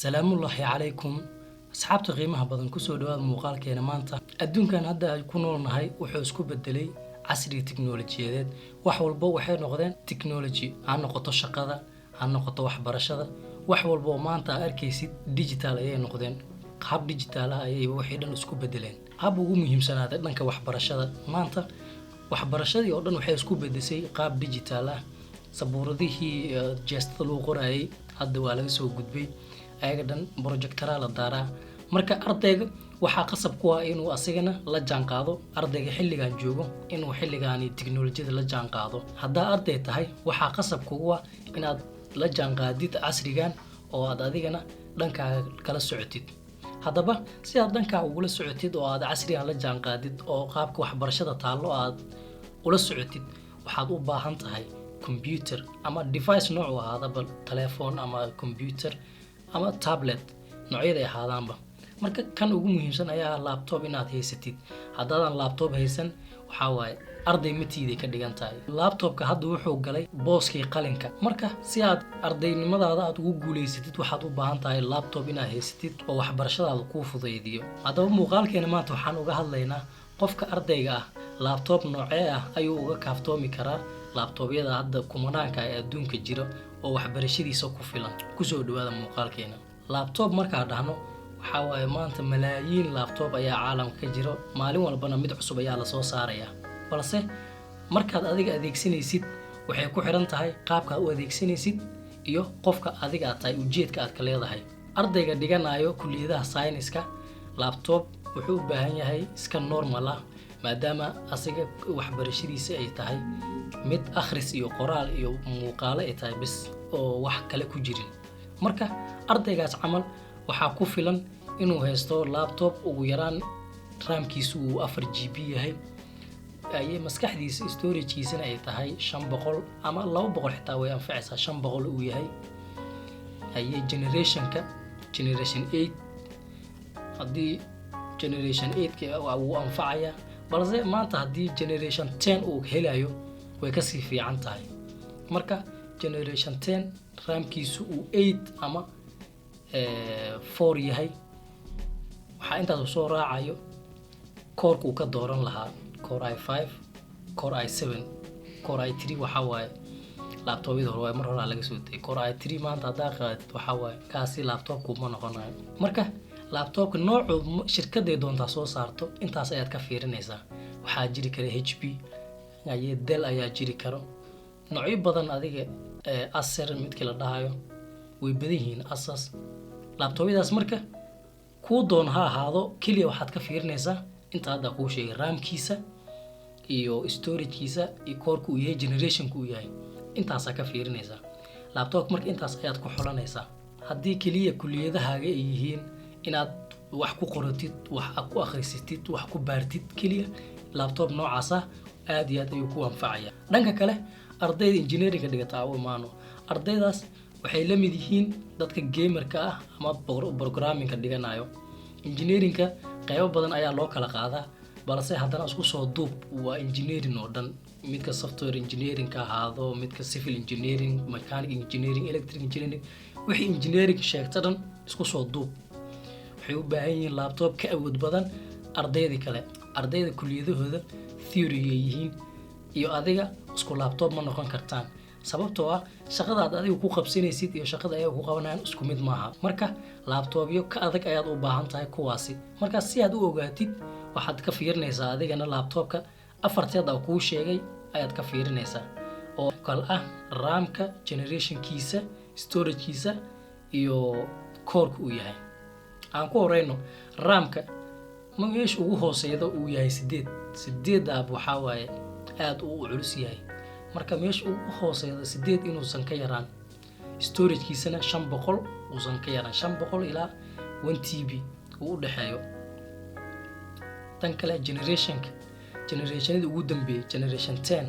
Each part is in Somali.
سلام الله عليكم أصحابتي قيمها بدن كسو دواad muuqaalkeena maanta adduunkan hadda ay ku noolnahay wuxuu isku bedelay casri tiknoolajiyadeed wax walba waxay noqdeen technology ha noqoto shaqada ha noqoto waxbarashada wax walba oo maanta arkaysid digital ay noqdeen qaab digital ah ay waxay dhan isku bedeleen hab ugu muhiimsanaada dhanka waxbarashada maanta waxbarashadii oo dhan waxay isku bedesay qaab digital ah sabuuradihii jeestada loo qorayay hadda waa laga soo gudbay ayaga dhan projectara la daaraa marka ardayga waxa qasab ku ah inuu asigana la jaan qaado ardayga xilligan joogo inuu xilligan tiknoolajiyada la jaan qaado hadda arday tahay waxa qasab ku ah inaad la jaan qaadid casrigan oo aad adigana dhanka kala socotid hadaba si aad dhanka ugu socotid oo aad casrigan la jaan qaadid oo qaabka waxbarashada taalo aad ula socotid waxaad u baahan tahay computer ama device nooc ah hadaba telephone ama computer ama tablet noocyada ay ahaadaanba marka kan ugu muhiimsan ayaa laptop inaad haysatid haddaadan laptop haysan waxa waaye arday matiiday ka dhigan tahay laptopka hadda wuxuu galay booskii qalinka marka si aad ardaynimadaada aad ugu guuleysatid waxaad u baahan tahay laptop inaad haysatid oo waxbarashadaada kuu fudaydiyo haddaba muuqaalkeena maanta waxaan uga hadlaynaa qofka ardayga ah laptop noocee ah ayuu uga kaaftoomi karaa laptopyada hadda kumanaanka ee adduunka jira oo waxbarashadiisa ku filan kusoo dhawaada muuqaalkeena laptop marka dhahno waxa waaye maanta malaayiin laptop ayaa caalamka ka jira maalin walbana mid cusub ayaa la soo saaraya balse markaad adiga adeegsanaysid waxay ku xiran tahay qaabka aad u adeegsanaysid iyo qofka adiga aad tahay ujeedka aad ka leedahay ardayga dhiganayo kulliyadaha science-ka laptop wuxuu u baahan yahay iska normal ah maadaama asiga waxbarashadiisa ay tahay mid akhris iyo qoraal iyo muuqaal ay tahay bis oo wax kale ku jirin marka ardaygaas camal waxa ku filan inuu haysto laptop ugu yaraan RAM-kiisu uu 4GB yahay ay maskaxdiisa storage-kiisana ay tahay 500 ama 200 xitaa way anfacaysaa 500 uu yahay ay generation 8 hadii generation 8 uu anfacaya balse maanta hadii generation 10 uu helayo way ka sii fiican tahay marka generation 10 RAM-kiisu uu 8 ama 4 yahay waxa intaas soo raacayo core uu ka dooran lahaa core i5 core i7 core i3 waxa waaye laptopyada hore mar hore laga soo tagay core i3 maanta hadaa qaadid waxa waaye kaasi laptopku ma noqonayo marka laptopka noocu shirkadda doonta soo saarto intaas ayaad ka fiirinaysaa waxa jiri kara HP ayay Dell ayaa jiri karo noocyo badan adiga Acer midkii la dhahayo way badan yihiin Asus laptopyadaas marka ku doon ha ahaado kaliya waxaad ka fiirinaysaa inta hadda ku sheegay RAM-kiisa iyo storage-kiisa iyo core-ku uu yahay generation-ku uu yahay intaas ka fiirinaysaa laptop marka intaas ayaad ku xulanaysaa haddii kaliya kulliyadahaaga ay yihiin inaad wax ku qoratid wax ku akhrisatid wax ku baartid kaliya laptop noocaas ah aad iyo aad ayuu ku anfacaya dhanka kale ardayda engineering-ka dhigata oo maano ardaydaas waxay la mid yihiin dadka gamer-ka ah ama programming-ka dhiganayo engineering-ka qaybo badan ayaa loo kala qaadaa balse haddana isku soo duub waa engineering oo dhan midka software engineering-ka ahaado midka civil engineering mechanical engineering electrical engineering wixii engineering sheegta dhan isku soo duub waxay u baahan yihiin laptop ka awood badan ardayda kale ardayda kulliyadahooda theory yihiin iyo adiga isku laptop ma noqon kartaan sababtoo ah shaqada aad adiga ku qabsanaysid iyo shaqada ay ku qabanayaan isku mid maaha marka laptopyo ka adag ayaad u baahan tahay kuwaasi marka si aad u ogaatid waxaad ka fiirinaysaa adigana laptopka afarteeda ku sheegay ayaad ka fiirinaysaa oo kala ah RAM-ka generation-kiisa storage-kiisa iyo core-ku uu yahay aan ku horeyno RAM-ka meesha ugu hooseeyo uu yahay 8 aab waxa waaye aad uu culus yahay marka meesha ugu hooseeyo 8 inuusan ka yaraan storage-kiisana 500 uusan ka yaraan 500 ilaa 1TB uu u dhaxeeyo tan kale generation-da ugu dambeeyay generation 10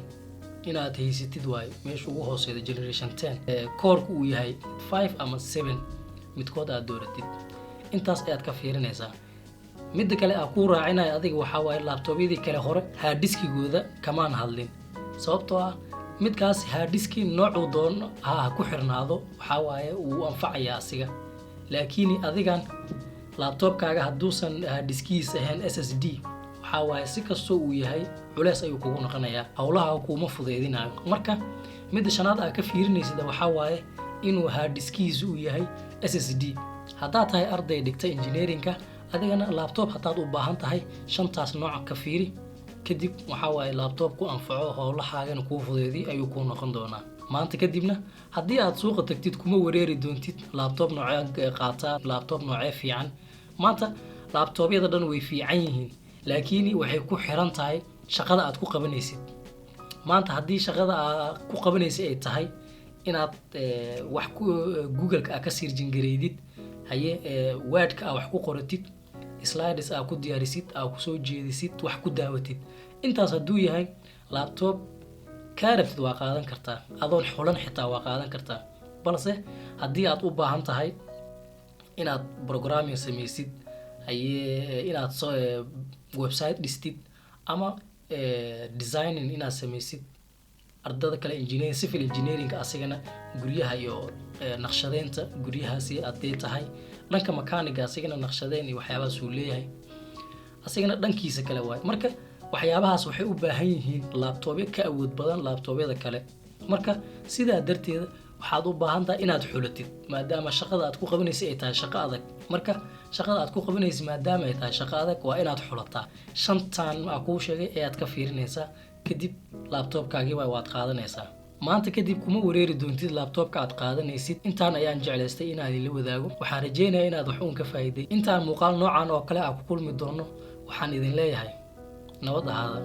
inaad haysatid waaye meesha ugu hooseeyo generation 10 core-ku uu yahay 5 ama 7 midkood aad dooratid intaas ayaad ka fiirinaysaa mid kale aan ku raacinayo adiga waxa waaye laptopyadii kale hore hard disk-gooda kamaan hadlin sababtoo ah midkaas hard disk noocu doon ha ku xirnaado waxa waaye uu anfacaya asiga laakiin adigan laptopkaaga hadduusan diskiis ahayn SSD waxa waaye si kastoo uu yahay culeys ayuu kugu noqonayaa hawlaha kuma fudeydinayo marka midda shanaad aad ka fiirinaysid waxa waaye inuu hard diskiis uu yahay SSD haddaa tahay arday dhigta engineeringka adigana laptop hadaad u baahan tahay shantaas nooc ka fiiri kadib waxa waaye laptop ku anfaco hawlahaagana kuu fudeydii ayuu ku noqon doonaa maanta kadibna haddii aad suuqa tagtid kuma wareeri doontid laptop noocee qaataa laptop noocee fiican maanta laptopyada dhan way fiican yihiin laakiin waxay ku xiran tahay shaqada aad ku qabanaysid maanta haddii shaqada aad ku qabanaysid ay tahay inaad wax ku Google-ka ka search gareydid haye Word-ka wax ku qoratid slides aad ku diyaarisid aad ku soo jeedisid wax ku daawatid intaas hadduu yahay laptop kaarabtid waa qaadan kartaa adoon xulan xitaa waa qaadan kartaa balse haddii aad u baahan tahay inaad programming samaysid haye inaad soo website dhistid ama designing inaad samaysid ardada kale engineering civil engineering asigana guryaha iyo naqshadeynta guryahaasi aday tahay dhanka mechanic asigana naqshadeyn iyo waxyaabaha soo leeyahay asigana dhankiisa kale waay marka waxyaabahaas waxay u baahan yihiin laptopyo ka awood badan laptopyada kale marka sidaa darteeda waxaad u baahan tahay inaad xulatid maadaama shaqada aad ku qabanaysid ay tahay shaqo adag marka shaqada aad ku qabanaysid maadaama ay tahay shaqo adag waa inaad xulataa shantan ma ku sheegay ee aad ka fiirinaysaa kadib laptopkaagii waad qaadanaysaa maanta kadib kuma wareeri doontid laptopka aad qaadanaysid intaan ayaan jeclaystay inaad la wadaago waxaan rajeynayaa inaad wax uun ka faa'iiday intaan muuqaal noocan oo kale ah ku kulmi doono waxaan idin leeyahay nabad ahaada